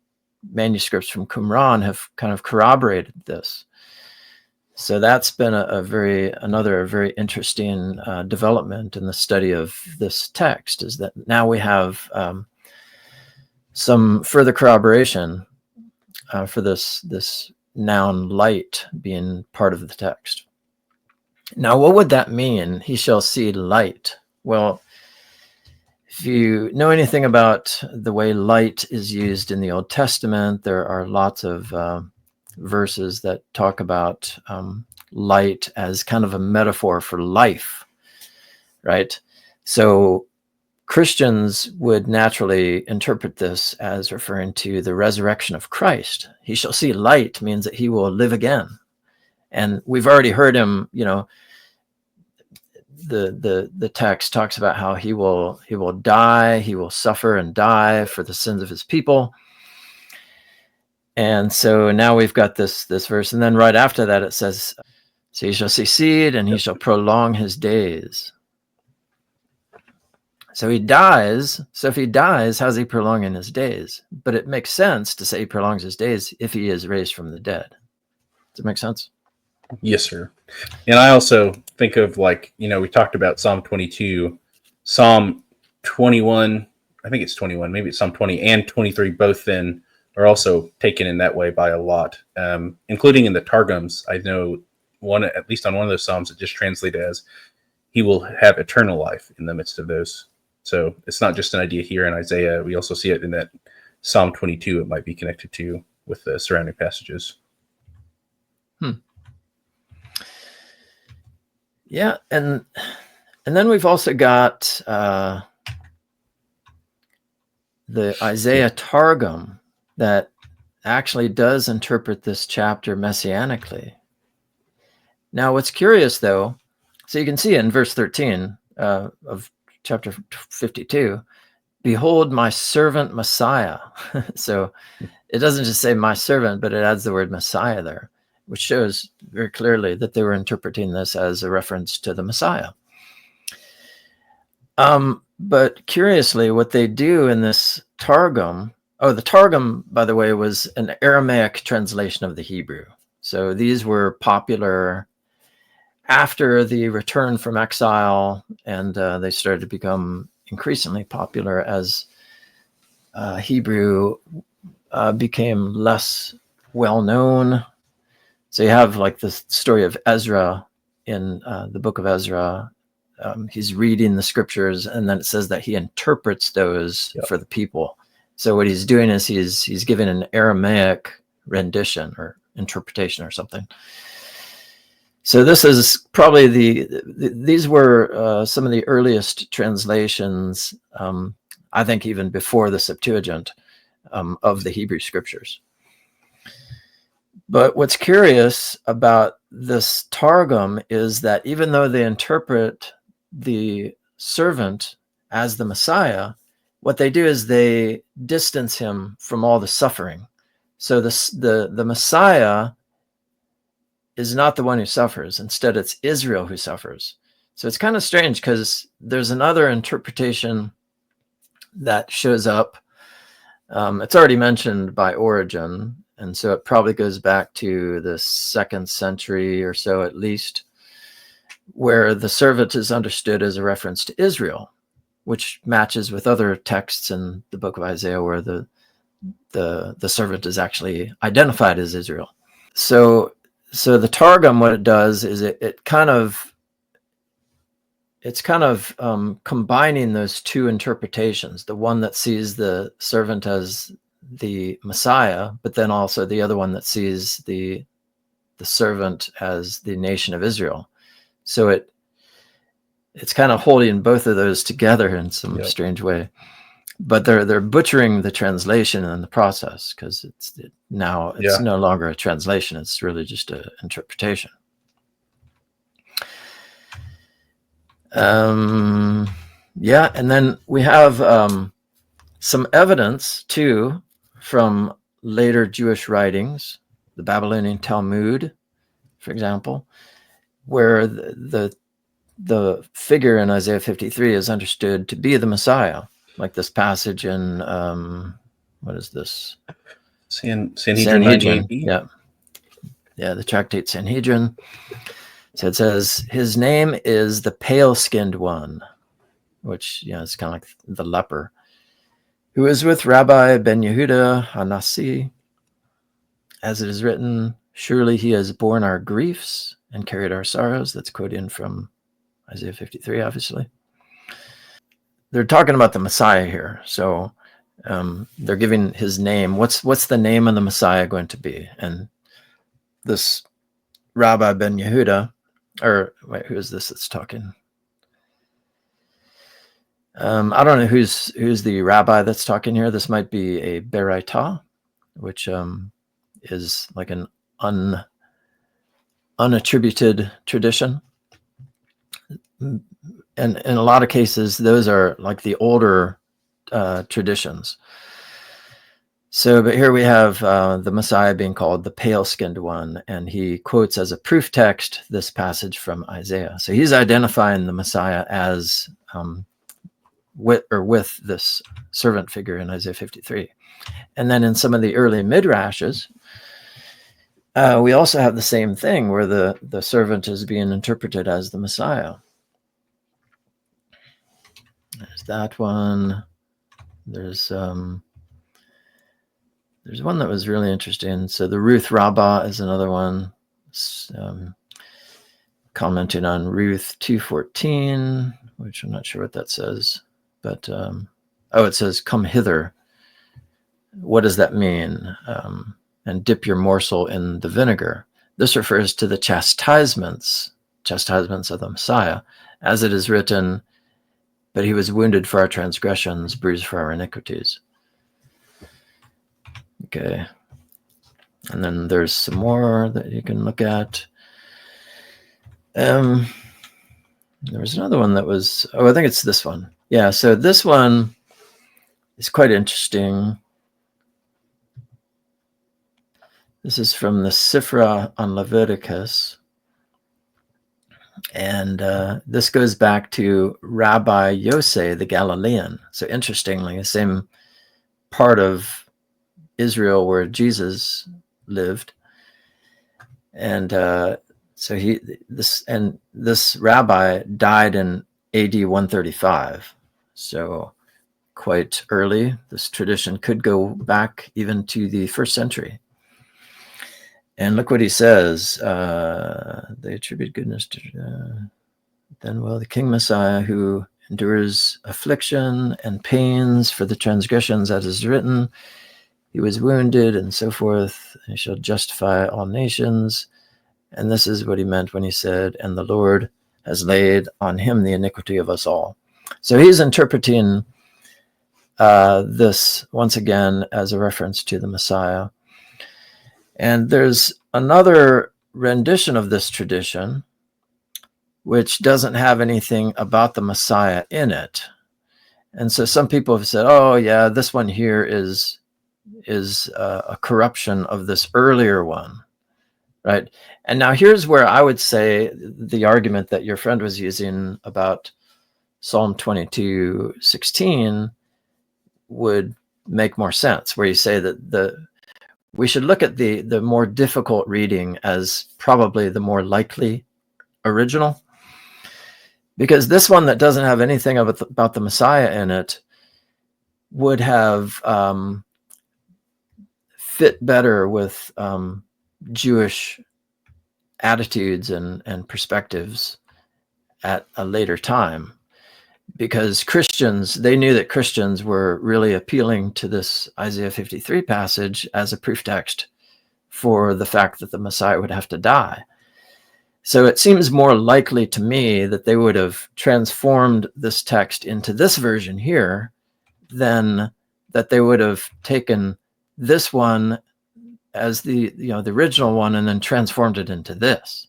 B: manuscripts from Qumran have kind of corroborated this. So that's been another very interesting development in the study of this text, is that now we have some further corroboration for this noun light being part of the text. Now, what would that mean? He shall see light. Well, if you know anything about the way light is used in the Old Testament, there are lots of verses that talk about light as kind of a metaphor for life, right? So Christians would naturally interpret this as referring to the resurrection of Christ. He shall see light means that he will live again. And we've already heard him, the text talks about how he will die, he will suffer and die for the sins of his people. And so now we've got this verse, and then right after that it says, so he shall see seed and he shall prolong his days. So he dies. So if he dies, how's he prolonging his days? But it makes sense to say he prolongs his days if he is raised from the dead. Does it make sense?
A: Yes, sir. And I also think of, we talked about Psalm 22, Psalm 21, I think it's 21, maybe it's Psalm 20 and 23, both then are also taken in that way by a lot, including in the Targums. I know at least on one of those Psalms, it just translated as, he will have eternal life in the midst of those. So it's not just an idea here in Isaiah. We also see it in that Psalm 22. It might be connected to with the surrounding passages.
B: Yeah, and then we've also got the Isaiah Targum that actually does interpret this chapter messianically. Now, what's curious, though, so you can see in verse 13 of chapter 52, behold my servant Messiah. So it doesn't just say my servant, but it adds the word Messiah there, which shows very clearly that they were interpreting this as a reference to the Messiah. But curiously, what they do in this Targum, the Targum, by the way, was an Aramaic translation of the Hebrew. So these were popular after the return from exile, and they started to become increasingly popular as Hebrew became less well known. So you have like the story of Ezra in the book of Ezra. He's reading the scriptures, and then it says that he interprets those for the people. So what he's doing is he's giving an Aramaic rendition or interpretation or something. So this is probably these were some of the earliest translations, I think even before the Septuagint, of the Hebrew scriptures. But what's curious about this Targum is that even though they interpret the servant as the Messiah, what they do is they distance him from all the suffering. So the Messiah is not the one who suffers. Instead, it's Israel who suffers. So it's kind of strange because there's another interpretation that shows up. It's already mentioned by Origen, and so it probably goes back to the 2nd century or so at least, where the servant is understood as a reference to Israel, which matches with other texts in the book of Isaiah where the servant is actually identified as Israel. So the Targum, what it does is it's kind of combining those two interpretations, the one that sees the servant as the Messiah, but then also the other one that sees the servant as the nation of Israel. So it's kind of holding both of those together in some strange way. But they're butchering the translation in the process because it's no longer a translation. It's really just an interpretation. And then we have some evidence too from later Jewish writings, the Babylonian Talmud, for example, where the figure in Isaiah 53 is understood to be the Messiah, like this passage in what is this?
A: Sanhedrin.
B: Yeah, the tractate Sanhedrin. So it says, his name is the pale-skinned one, which, it's kind of like the leper, who is with Rabbi Ben Yehuda Hanassi. As it is written, surely he has borne our griefs and carried our sorrows. That's quoted from Isaiah 53, obviously. They're talking about the Messiah here. So they're giving his name. What's the name of the Messiah going to be? And this Rabbi Ben Yehuda, or wait, who is this that's talking? I don't know who's the rabbi that's talking here. This might be a Beraita, which is like an unattributed tradition. And in a lot of cases, those are like the older traditions. So, but here we have the Messiah being called the pale-skinned one, and he quotes as a proof text this passage from Isaiah. So he's identifying the Messiah as with this servant figure in Isaiah 53. And then in some of the early midrashes, we also have the same thing where the servant is being interpreted as the Messiah. There's that one. There's one that was really interesting. So the Ruth Rabbah is another one, commenting on Ruth 2:14, which I'm not sure what that says, but it says, "Come hither." What does that mean? And dip your morsel in the vinegar. This refers to the chastisements of the Messiah, as it is written, but he was wounded for our transgressions, bruised for our iniquities. Okay. And then there's some more that you can look at. There was another one that was, I think it's this one. Yeah, so this one is quite interesting. This is from the Sifra on Leviticus. And this goes back to Rabbi Yosei the Galilean. So interestingly, the same part of Israel where Jesus lived. And So this rabbi died in AD 135. So quite early. This tradition could go back even to the 1st century. And look what he says. They attribute goodness to then will the King Messiah, who endures affliction and pains for the transgressions, as is written, he was wounded and so forth. He shall justify all nations. And this is what he meant when he said, and the Lord has laid on him the iniquity of us all. So he's interpreting this once again as a reference to the Messiah. And there's another rendition of this tradition which doesn't have anything about the Messiah in it. And so some people have said, oh yeah, this one here is a corruption of this earlier one, right? And now here's where I would say the argument that your friend was using about Psalm 22:16 would make more sense, where you say that we should look at the more difficult reading as probably the more likely original, because this one that doesn't have anything about the Messiah in it would have fit better with Jewish attitudes and perspectives at a later time, because Christians, they knew that Christians were really appealing to this Isaiah 53 passage as a proof text for the fact that the Messiah would have to die. So it seems more likely to me that they would have transformed this text into this version here than that they would have taken this one as the original one and then transformed it into this,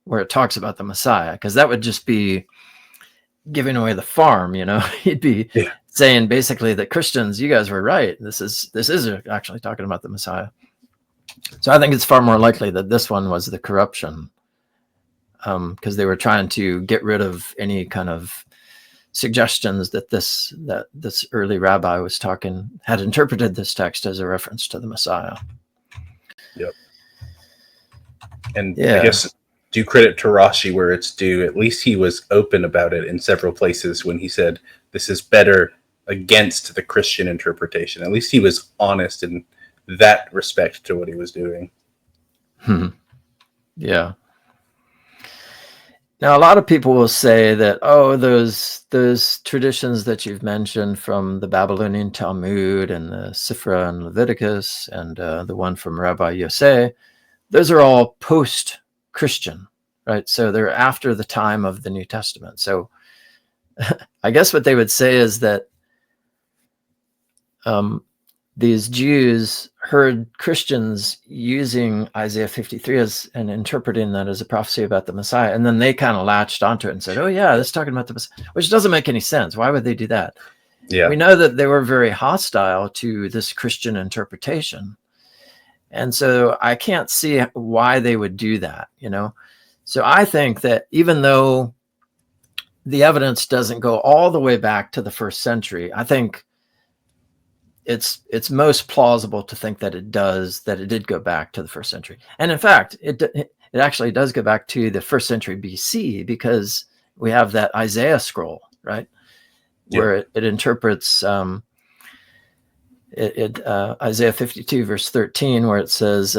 B: where it talks about the Messiah, because that would just be giving away the farm. He'd be saying basically that Christians, you guys were right. This is actually talking about the Messiah. So I think it's far more likely that this one was the corruption, because they were trying to get rid of any kind of suggestions that this early rabbi had interpreted this text as a reference to the Messiah.
A: Yep. And I guess due credit to Rashi where it's due, at least he was open about it in several places when he said this is better against the Christian interpretation. At least he was honest in that respect to what he was doing.
B: Yeah. Now, a lot of people will say that, oh, those traditions that you've mentioned from the Babylonian Talmud and the Sifra and Leviticus and the one from Rabbi Yosef, those are all post-Christian, right? So they're after the time of the New Testament. So I guess what they would say is that these Jews heard Christians using Isaiah 53 and interpreting that as a prophecy about the Messiah. And then they kind of latched onto it and said, oh yeah, this is talking about the Messiah, which doesn't make any sense. Why would they do that? Yeah. We know that they were very hostile to this Christian interpretation. And so I can't see why they would do that, So I think that even though the evidence doesn't go all the way back to the 1st century, I think it's most plausible to think that it did go back to the 1st century. And in fact, it actually does go back to the 1st century BC, because we have that Isaiah scroll, right? Yep. Where it interprets Isaiah 52 verse 13, where it says,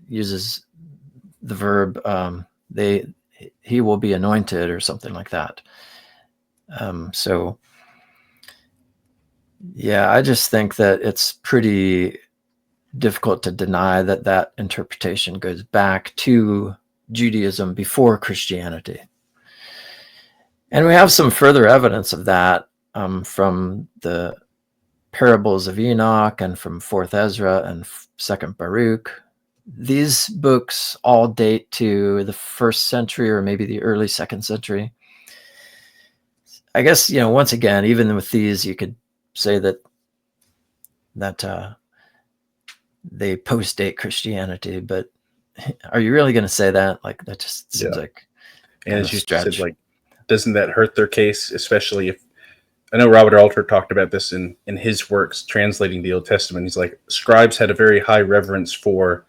B: uses the verb, he will be anointed or something like that. So yeah, I just think that it's pretty difficult to deny that interpretation goes back to Judaism before Christianity. And we have some further evidence of that from the parables of Enoch and from 4th Ezra and 2nd Baruch. These books all date to the 1st century or maybe the early 2nd century. I guess, once again, even with these, you could say that they post-date Christianity, but are you really going to say that? Like, that just seems like
A: and as you said, like, doesn't that hurt their case, especially if I know Robert Alter talked about this in his works translating the Old Testament. He's like, scribes had a very high reverence for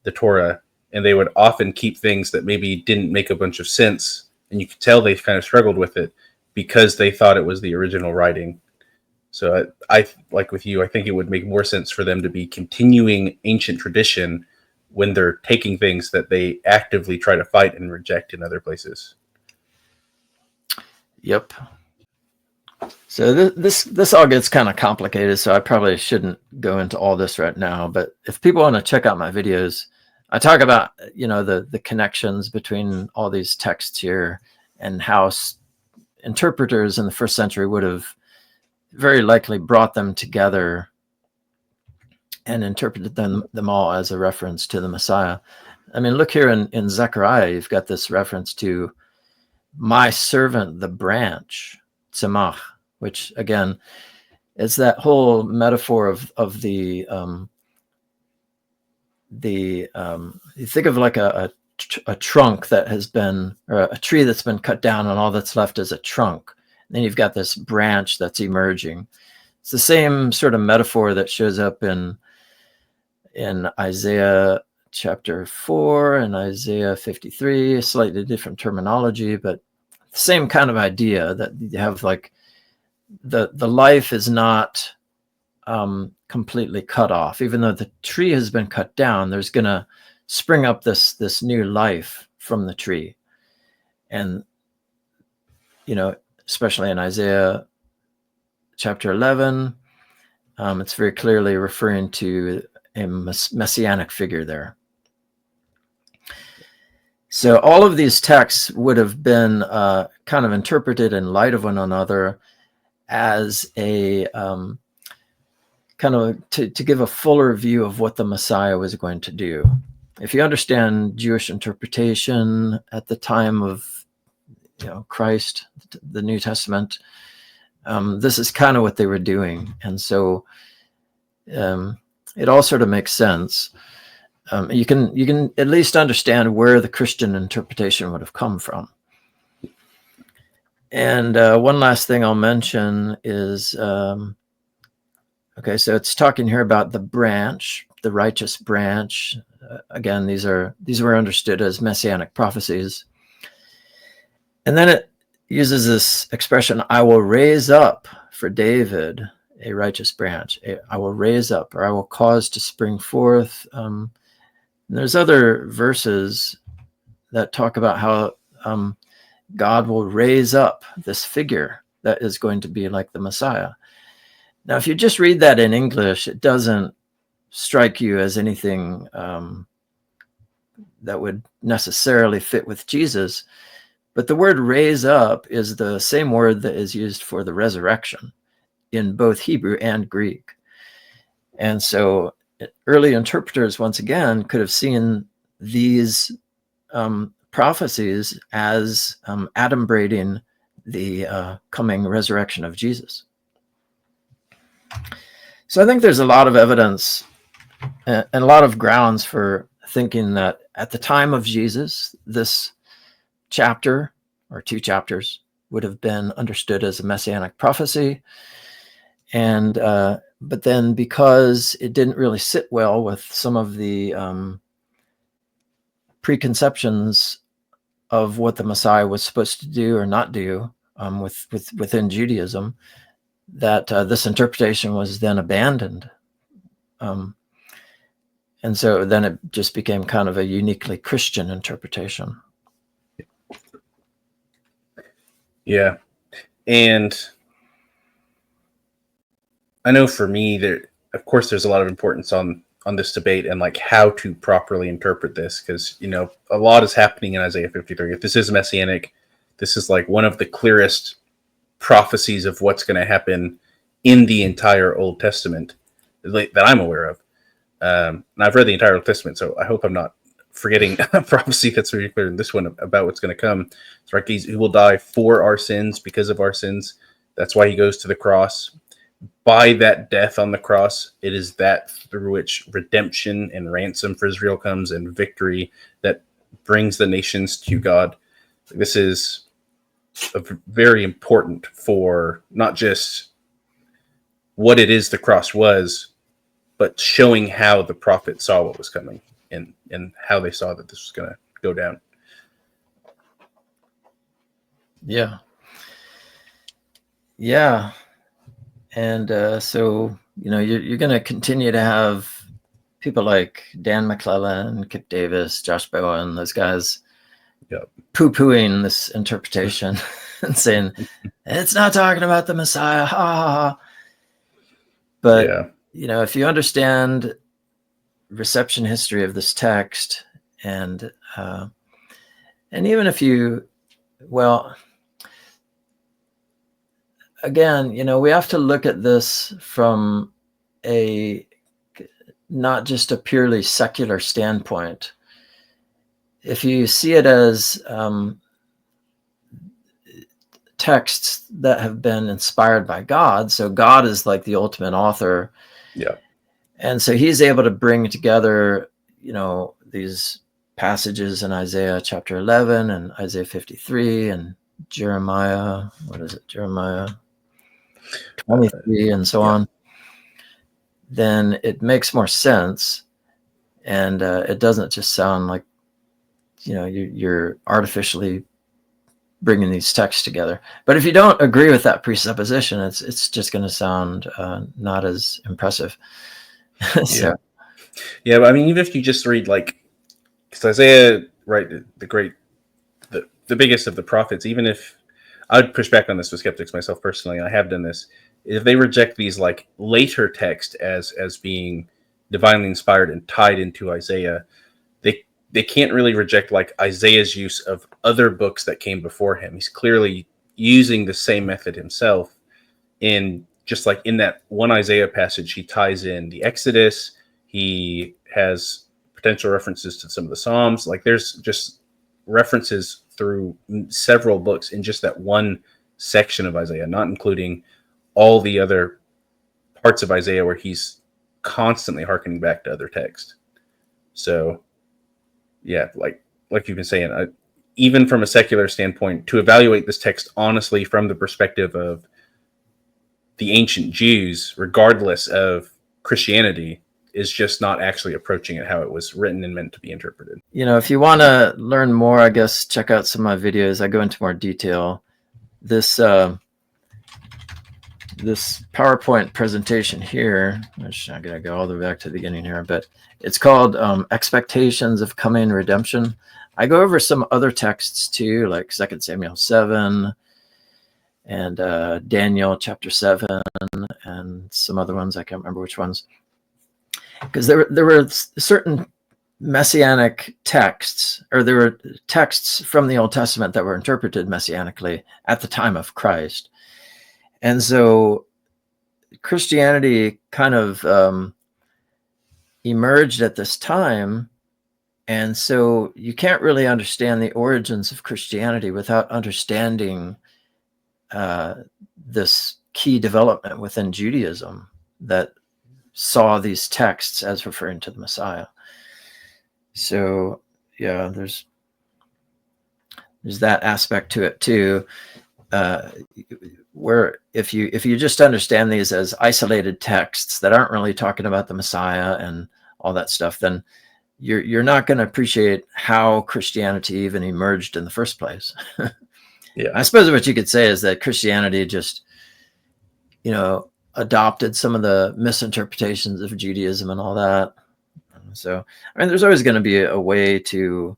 A: the Torah and they would often keep things that maybe didn't make a bunch of sense, and you could tell they kind of struggled with it because they thought it was the original writing. So I like with you, I think it would make more sense for them to be continuing ancient tradition when they're taking things that they actively try to fight and reject in other places.
B: Yep. So this all gets kind of complicated, so I probably shouldn't go into all this right now. But if people want to check out my videos, I talk about, you know, the connections between all these texts here and how interpreters in the first century would have very likely brought them together and interpreted them all as a reference to the Messiah. I mean, look here in Zechariah, you've got this reference to my servant, the branch, tzemach, which again is that whole metaphor of the you think of like a trunk that has been, or a tree that's been cut down and all that's left is a trunk. And then you've got this branch that's emerging. It's the same sort of metaphor that shows up in Isaiah chapter 4 and Isaiah 53, slightly different terminology, but the same kind of idea that you have like the life is not completely cut off. Even though the tree has been cut down, there's going to spring up this new life from the tree. And, you know, especially in Isaiah chapter 11, it's very clearly referring to a messianic figure there. So all of these texts would have been kind of interpreted in light of one another as a kind of to give a fuller view of what the Messiah was going to do. If you understand Jewish interpretation at the time of, you know, Christ, the New Testament, this is kind of what they were doing. And so it all sort of makes sense. You can at least understand where the Christian interpretation would have come from. And one last thing I'll mention is, okay, so it's talking here about the branch, the righteous branch. Again, these were understood as messianic prophecies. And then it uses this expression, I will raise up for David a righteous branch. I will raise up, or I will cause to spring forth. And there's other verses that talk about how God will raise up this figure that is going to be like the Messiah. Now, if you just read that in English, it doesn't strike you as anything that would necessarily fit with Jesus. But the word raise up is the same word that is used for the resurrection in both Hebrew and Greek. And so early interpreters, once again, could have seen these prophecies as adumbrating the coming resurrection of Jesus. So I think there's a lot of evidence and a lot of grounds for thinking that at the time of Jesus, this chapter or two chapters would have been understood as a messianic prophecy. And but then because it didn't really sit well with some of the preconceptions of what the Messiah was supposed to do or not do within Judaism, that this interpretation was then abandoned. And so then it just became kind of a uniquely Christian interpretation.
A: Yeah. And I know for me, of course, there's a lot of importance on this debate and like how to properly interpret this, because, you know, a lot is happening in Isaiah 53. If this is messianic, this is like one of the clearest prophecies of what's going to happen in the entire Old Testament that I'm aware of. And I've read the entire Old Testament, so I hope I'm not forgetting a prophecy that's really clear in this one about what's going to come. It's like he will die for our sins, because of our sins. That's why he goes to the cross. By that death on the cross, it is that through which redemption and ransom for Israel comes, and victory that brings the nations to God. This is very important for not just what it is the cross was, but showing how the prophet saw what was coming. And and how they saw that this was going to go down.
B: Yeah. Yeah. And so, you're going to continue to have people like Dan McClellan, Kip Davis, Josh Bowen, those guys poo-pooing this interpretation and saying, it's not talking about the Messiah. Ha, ha, ha. But, if you understand reception history of this text, and even if you, again, we have to look at this from not just a purely secular standpoint. If you see it as texts that have been inspired by God, so God is like the ultimate author.
A: Yeah.
B: And so he's able to bring together, these passages in Isaiah chapter 11 and Isaiah 53 and Jeremiah, Jeremiah 23 and so on. Then it makes more sense. And it doesn't just sound like, you're artificially bringing these texts together. But if you don't agree with that presupposition, it's just going to sound not as impressive.
A: So. Yeah, but I mean, even if you just read because Isaiah, right, the biggest of the prophets, even if I would push back on this with skeptics myself personally, I have done this. If they reject these later text as being divinely inspired and tied into Isaiah, they can't really reject Isaiah's use of other books that came before him. He's clearly using the same method himself. In just in that one Isaiah passage, he ties in the Exodus. He has potential references to some of the Psalms. There's just references through several books in just that one section of Isaiah, not including all the other parts of Isaiah where he's constantly hearkening back to other texts. So, yeah, like you've been saying, even from a secular standpoint, to evaluate this text honestly from the perspective of the ancient Jews, regardless of Christianity, is just not actually approaching it how it was written and meant to be interpreted.
B: If you want to learn more, I guess check out some of my videos. I go into more detail. This PowerPoint presentation here, which I'm going to go all the way back to the beginning here, but it's called Expectations of Coming Redemption. I go over some other texts too, like 2 Samuel 7 and Daniel chapter 7 and some other ones. I can't remember which ones. Because there were certain messianic texts, or there were texts from the Old Testament that were interpreted messianically at the time of Christ. And so Christianity kind of emerged at this time. And so you can't really understand the origins of Christianity without understanding this key development within Judaism that saw these texts as referring to the Messiah. So yeah, there's that aspect to it too, where if you just understand these as isolated texts that aren't really talking about the Messiah and all that stuff, then you're not going to appreciate how Christianity even emerged in the first place.
A: Yeah,
B: I suppose what you could say is that Christianity just, adopted some of the misinterpretations of Judaism and all that. So, I mean, there's always going to be a way to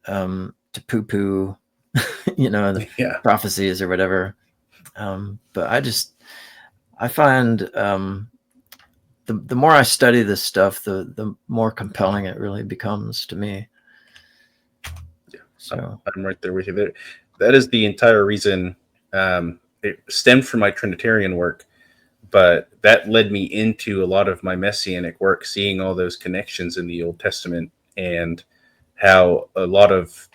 B: poo-poo, the prophecies or whatever. But I find the more I study this stuff, the more compelling it really becomes to me.
A: Yeah, so I'm right there with you. That is the entire reason. It stemmed from my Trinitarian work, but that led me into a lot of my Messianic work, seeing all those connections in the Old Testament and how a lot of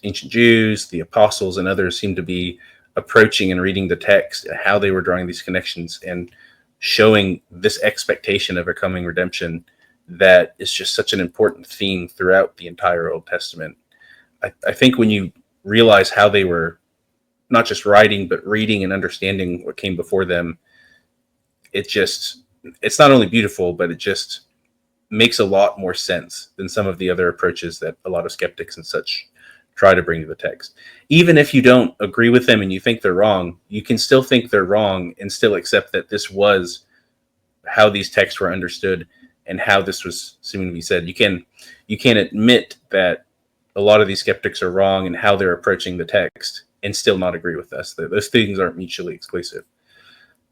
A: ancient Jews, the apostles, and others seem to be approaching and reading the text, and how they were drawing these connections and showing this expectation of a coming redemption that is just such an important theme throughout the entire Old Testament. I think when you realize how they were not just writing, but reading and understanding what came before them, it's not only beautiful, but it just makes a lot more sense than some of the other approaches that a lot of skeptics and such try to bring to the text. Even if you don't agree with them and you think they're wrong, you can still think they're wrong and still accept that this was how these texts were understood and how this was seeming to be said. You can admit that a lot of these skeptics are wrong and how they're approaching the text and still not agree with us. Those things aren't mutually exclusive.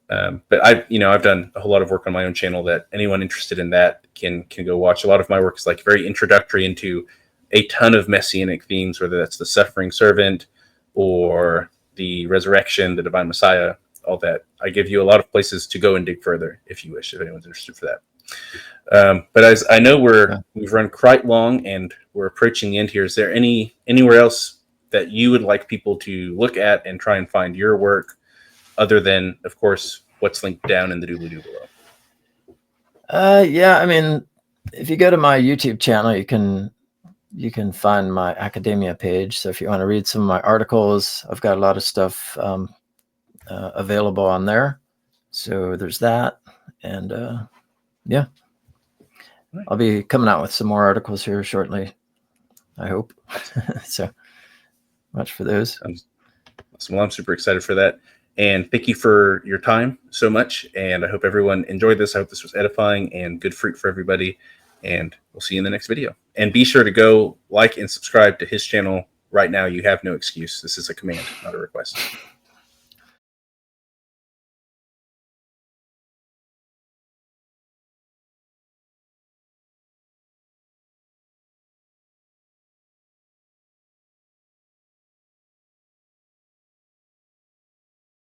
A: But I've done a whole lot of work on my own channel that anyone interested in that can go watch. A lot of my work is like very introductory into a ton of messianic themes, whether that's the suffering servant or the resurrection, the divine Messiah, all that. I give you a lot of places to go and dig further if you wish, if anyone's interested for that. But as I know we've run quite long and we're approaching the end here, is there anywhere else that you would like people to look at and try and find your work, other than, of course, what's linked down in the doobly-doo below?
B: Yeah, I mean, if you go to my YouTube channel, you can find my academia page. So if you want to read some of my articles, I've got a lot of stuff available on there. So there's that. And yeah, I'll be coming out with some more articles here shortly, I hope. So much for those.
A: Well, I'm super excited for that. And thank you for your time so much. And I hope everyone enjoyed this. I hope this was edifying and good fruit for everybody. And we'll see you in the next video. And be sure to go like and subscribe to his channel right now. You have no excuse. This is a command, not a request.